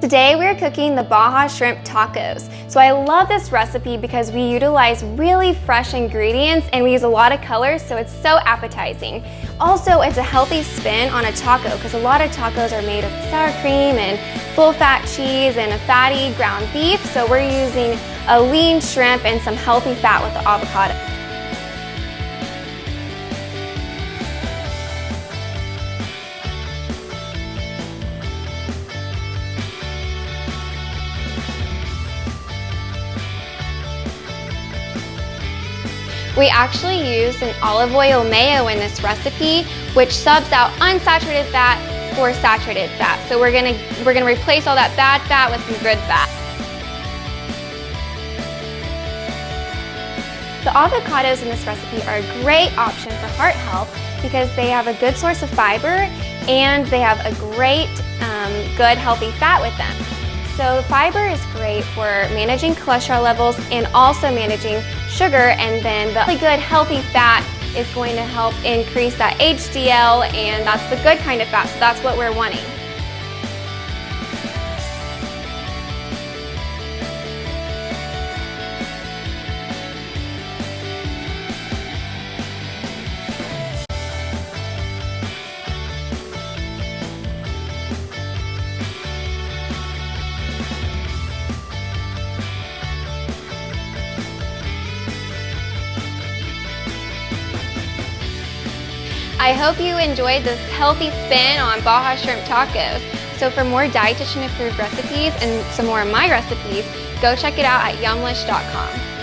Today we're cooking the Baja shrimp tacos. So I love this recipe because we utilize really fresh ingredients and we use a lot of colors, so it's so appetizing. Also, it's a healthy spin on a taco because a lot of tacos are made of sour cream and full fat cheese and a fatty ground beef, so we're using a lean shrimp and some healthy fat with the avocado. We actually used an olive oil mayo in this recipe, which subs out unsaturated fat for saturated fat. So we're gonna replace all that bad fat with some good fat. The avocados in this recipe are a great option for heart health because they have a good source of fiber and they have a great, good healthy fat with them. So fiber is great for managing cholesterol levels and also managing sugar, and then the really good healthy fat is going to help increase that HDL, and that's the good kind of fat, so that's what we're wanting. I hope you enjoyed this healthy spin on Baja shrimp tacos. So for more dietitian approved recipes and some more of my recipes, go check it out at yumlish.com.